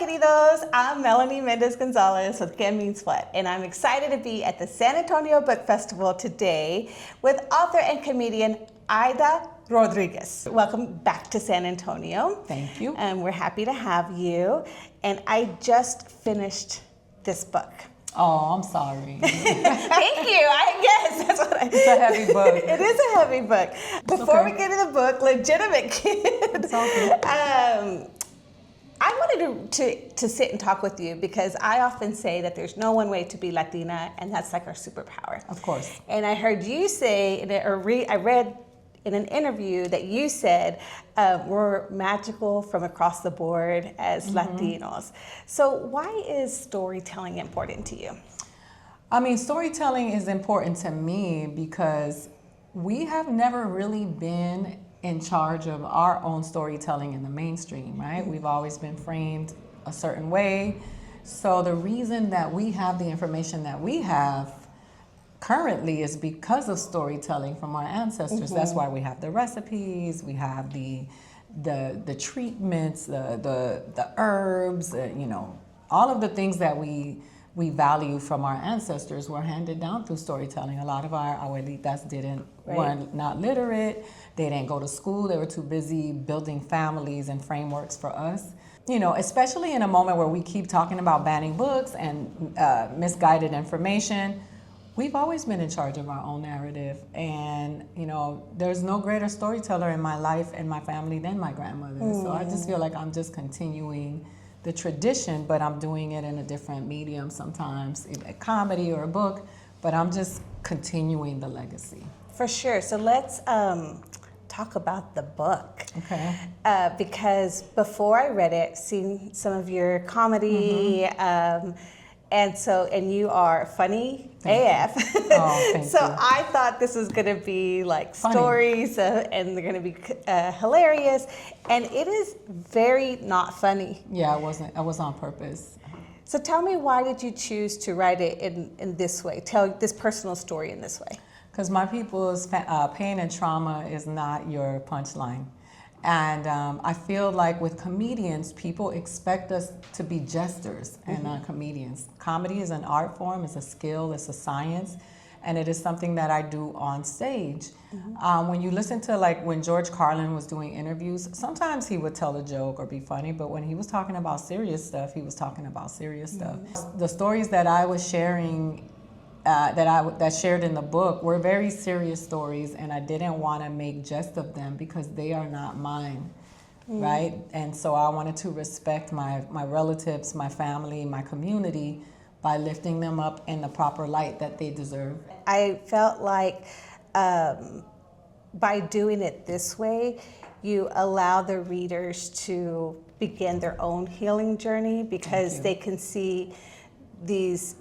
queridos. I'm Melanie Mendez-Gonzalez with Qué Means What, and I'm excited to be at the San Antonio Book Festival today with author and comedian Aida Rodriguez. Welcome back to San Antonio. Thank you. And we're happy to have you. And I just finished this book. Oh, I'm sorry. Thank you. I guess that's what It's a heavy book. It is a heavy book. Before we get to the book, legitimate kid. I wanted to sit and talk with you because I often say that there's no one way to be Latina, and that's like our superpower. Of course. And I heard you say, I read in an interview that you said we're magical from across the board as Latinos. So why is storytelling important to you? I mean, storytelling is important to me because we have never really been in charge of our own storytelling in the mainstream, right? We've always been framed a certain way. So the reason that we have the information that we have currently is because of storytelling from our ancestors. That's why we have the recipes, we have the treatments, the herbs, all of the things that we value from our ancestors were handed down through storytelling. A lot of our abuelitas were not literate. They didn't go to school. They were too busy building families and frameworks for us. Especially in a moment where we keep talking about banning books and misguided information. We've always been in charge of our own narrative, and there's no greater storyteller in my life and my family than my grandmother. So I just feel like I'm just continuing the tradition, but I'm doing it in a different medium sometimes, a comedy or a book, but I'm just continuing the legacy. For sure. So let's talk about the book. Okay. Because before I read it, seen some of your comedy, and you are funny AF. Thank So you. I thought this was going to be like Funny. stories and they're going to be hilarious. And it is very not funny. Yeah, it was on purpose. So tell me, why did you choose to write it in this way? Tell this personal story in this way. Because my people's pain and trauma is not your punchline. And I feel like with comedians, people expect us to be jesters and not comedians. Comedy is an art form, it's a skill, it's a science, and it is something that I do on stage. When you listen to when George Carlin was doing interviews, sometimes he would tell a joke or be funny, but when he was talking about serious stuff, he was talking about serious stuff. The stories that I was sharing that shared in the book were very serious stories, and I didn't want to make jest of them because they are not mine, right? And so I wanted to respect my relatives, my family, my community by lifting them up in the proper light that they deserve. I felt like by doing it this way, you allow the readers to begin their own healing journey because they can see these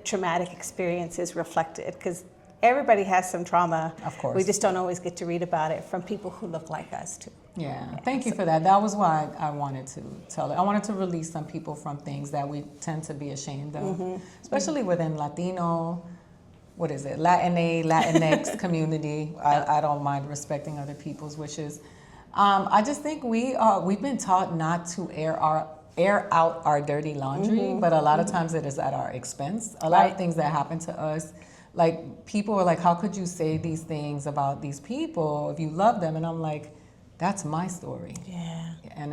traumatic experiences reflected, because everybody has some trauma. Of course. We just don't always get to read about it from people who look like us too. Yeah, thank you for that. That was why I wanted to tell it. I wanted to release some people from things that we tend to be ashamed of, especially within Latino, Latinx community. I don't mind respecting other people's wishes. I just think we've been taught not to air out our dirty laundry, but a lot of times it is at our expense. A lot of things that happen to us, like people are like, how could you say these things about these people if you love them? And I'm like, that's my story. Yeah. And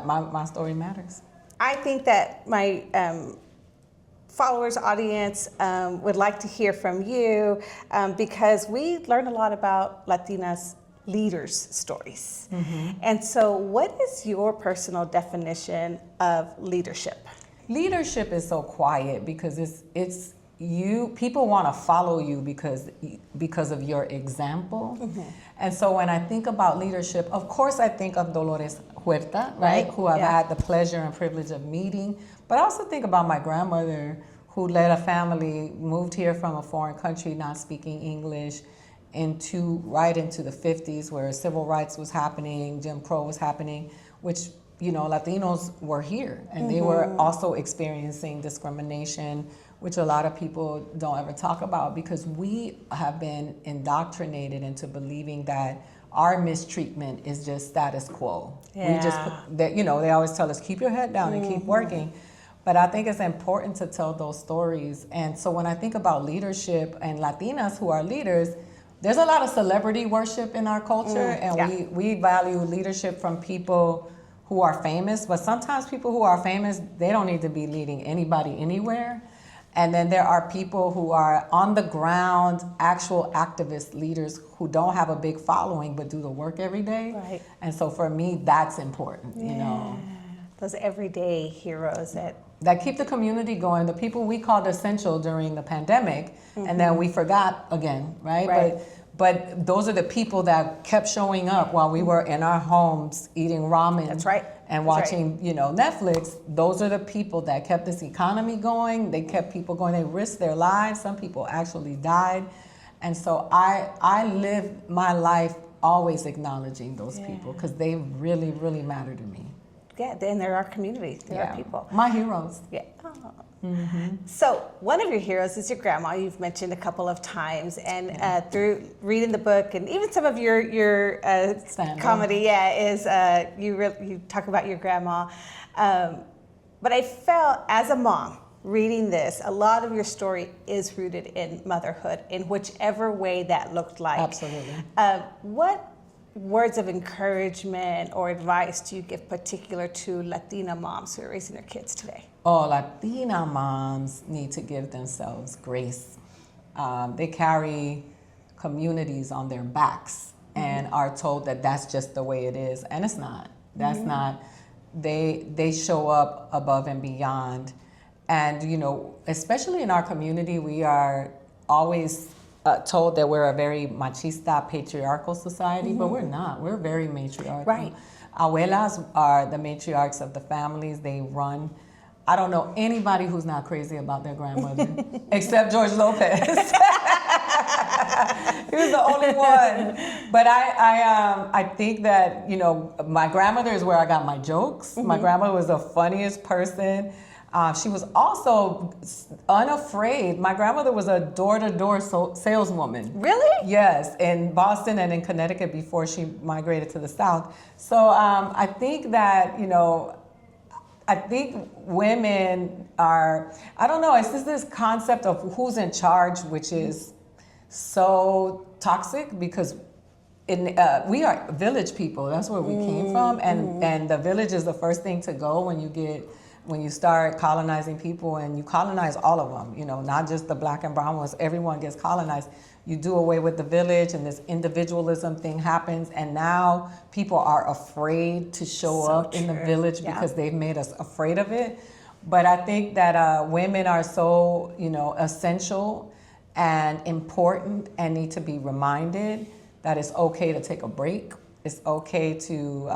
my story matters. I think that my followers, audience would like to hear from you because we learn a lot about Latinas leaders' stories. And so what is your personal definition of leadership? Leadership is so quiet because it's you. People want to follow you because of your example. And so when I think about leadership, of course I think of Dolores Huerta, right? Who I've had the pleasure and privilege of meeting. But I also think about my grandmother, who led a family, moved here from a foreign country, not speaking English, right into the 50s, where civil rights was happening, Jim Crow was happening, which Latinos were here, and they were also experiencing discrimination, which a lot of people don't ever talk about, because we have been indoctrinated into believing that our mistreatment is just status quo. Yeah. We just, that, you know, they always tell us, keep your head down and keep working. But I think it's important to tell those stories. And so when I think about leadership and Latinas who are leaders, there's a lot of celebrity worship in our culture, and we value leadership from people who are famous, but sometimes people who are famous, they don't need to be leading anybody anywhere. And then there are people who are on the ground, actual activist leaders who don't have a big following but do the work every day. Right. And so for me, that's important, you know. Those everyday heroes that keep the community going, the people we called essential during the pandemic, and then we forgot again, right? But those are the people that kept showing up while we were in our homes eating ramen. That's right. And watching, you know, Netflix. Those are the people that kept this economy going. They kept people going. They risked their lives. Some people actually died. And so I live my life always acknowledging those people because they really, really matter to me. Yeah, and they're our community. They're our people. My heroes. Yeah. Oh. So one of your heroes is your grandma. You've mentioned a couple of times, and through reading the book and even some of your comedy, is you talk about your grandma. But I felt as a mom reading this, a lot of your story is rooted in motherhood, in whichever way that looked like. Absolutely. What words of encouragement or advice do you give particular to Latina moms who are raising their kids today? Oh, Latina moms need to give themselves grace. They carry communities on their backs and are told that that's just the way it is, and it's not. That's not. They show up above and beyond, and you know, especially in our community, we are always told that we're a very machista, patriarchal society, but we're not. We're very matriarchal. Right. Abuelas are the matriarchs of the families. They run. I don't know anybody who's not crazy about their grandmother, except George Lopez. He was the only one. But I think that, you know, my grandmother is where I got my jokes. My grandmother was the funniest person. She was also unafraid. My grandmother was a door-to-door saleswoman. Really? Yes, in Boston and in Connecticut before she migrated to the South. So I think that, you know, I think women are, I don't know, it's just this concept of who's in charge, which is so toxic because we are village people. That's where we came from. And the village is the first thing to go when you start colonizing people, and you colonize all of them, you know, not just the black and brown ones, everyone gets colonized. You do away with the village and this individualism thing happens, and now people are afraid to show up in the village because they've made us afraid of it. But I think that women are so, you know, essential and important and need to be reminded that it's okay to take a break. It's okay to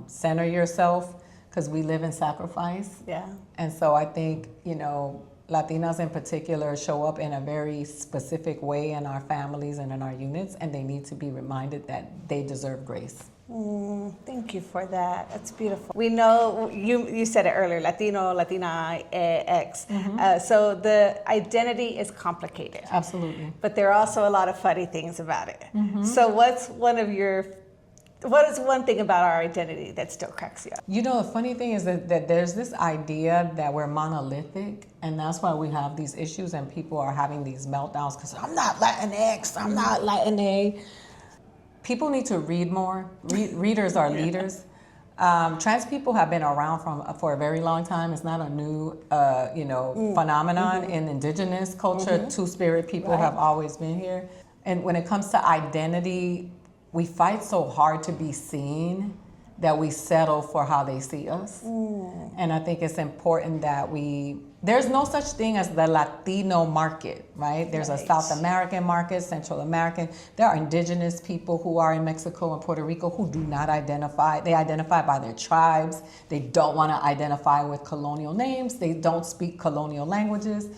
center yourself, because we live in sacrifice. Yeah. And so I think, you know, Latinas in particular show up in a very specific way in our families and in our units, and they need to be reminded that they deserve grace. Thank you for that. That's beautiful. We know, you said it earlier, Latino, Latina, X. So the identity is complicated. Absolutely. But there are also a lot of funny things about it. So what is one thing about our identity that still cracks you up? You know, the funny thing is that there's this idea that we're monolithic, and that's why we have these issues and people are having these meltdowns because I'm not Latinx, I'm not Latina. People need to read more. Readers are leaders. Trans people have been around for a very long time. It's not a new, phenomenon in indigenous culture. Two-spirit people have always been here. And when it comes to identity, we fight so hard to be seen that we settle for how they see us. And I think it's important that there's no such thing as the Latino market, right? There's a South American market, Central American. There are indigenous people who are in Mexico and Puerto Rico who do not identify. They identify by their tribes. They don't want to identify with colonial names. They don't speak colonial languages.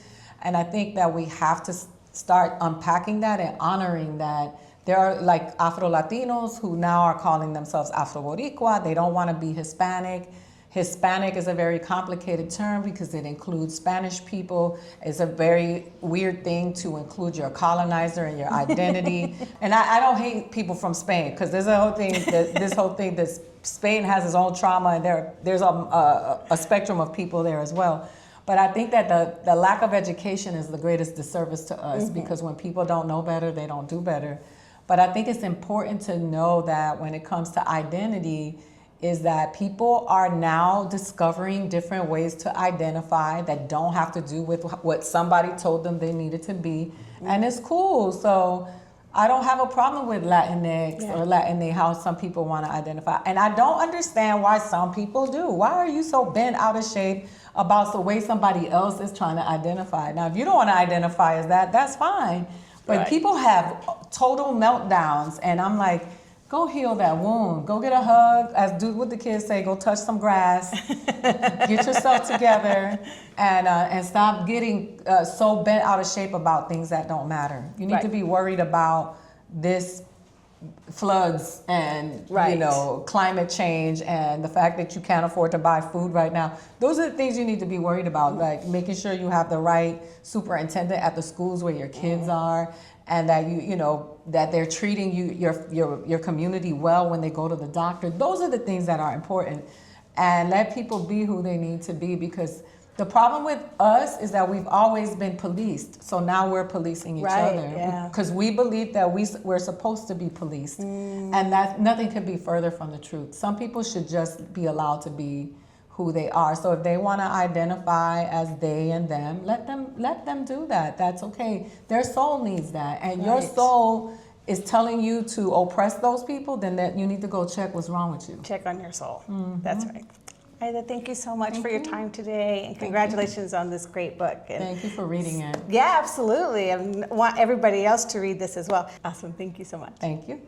And I think that we have to start unpacking that and honoring that. There are like Afro-Latinos who now are calling themselves Afro-Boricua. They don't want to be Hispanic. Hispanic is a very complicated term because it includes Spanish people. It's a very weird thing to include your colonizer and your identity. And I don't hate people from Spain, because there's a whole thing that Spain has its own trauma, and there's a spectrum of people there as well. But I think that the lack of education is the greatest disservice to us, because when people don't know better, they don't do better. But I think it's important to know that when it comes to identity, is that people are now discovering different ways to identify that don't have to do with what somebody told them they needed to be. And it's cool. So I don't have a problem with Latinx or Latina, how some people want to identify. And I don't understand why some people do. Why are you so bent out of shape about the way somebody else is trying to identify? Now, if you don't want to identify as that, that's fine. But people have total meltdowns, and I'm like, go heal that wound. Go get a hug. As do what the kids say, go touch some grass. Get yourself together, and stop getting so bent out of shape about things that don't matter. You need to be worried about this floods and climate change and the fact that you can't afford to buy food right now. Those are the things you need to be worried about, like making sure you have the right superintendent at the schools where your kids are, and that that they're treating your community well when they go to the doctor. Those are the things that are important. And let people be who they need to be, because the problem with us is that we've always been policed. So now we're policing each other, because we believe that we're supposed to be policed. And that nothing could be further from the truth. Some people should just be allowed to be who they are. So if they want to identify as they and them, let them do that. That's okay. Their soul needs that. And your soul is telling you to oppress those people, then that you need to go check what's wrong with you. Check on your soul. That's right. Aida, thank you so much for your time today, and congratulations on this great book. And thank you for reading it. Yeah, absolutely. I want everybody else to read this as well. Awesome. Thank you so much. Thank you.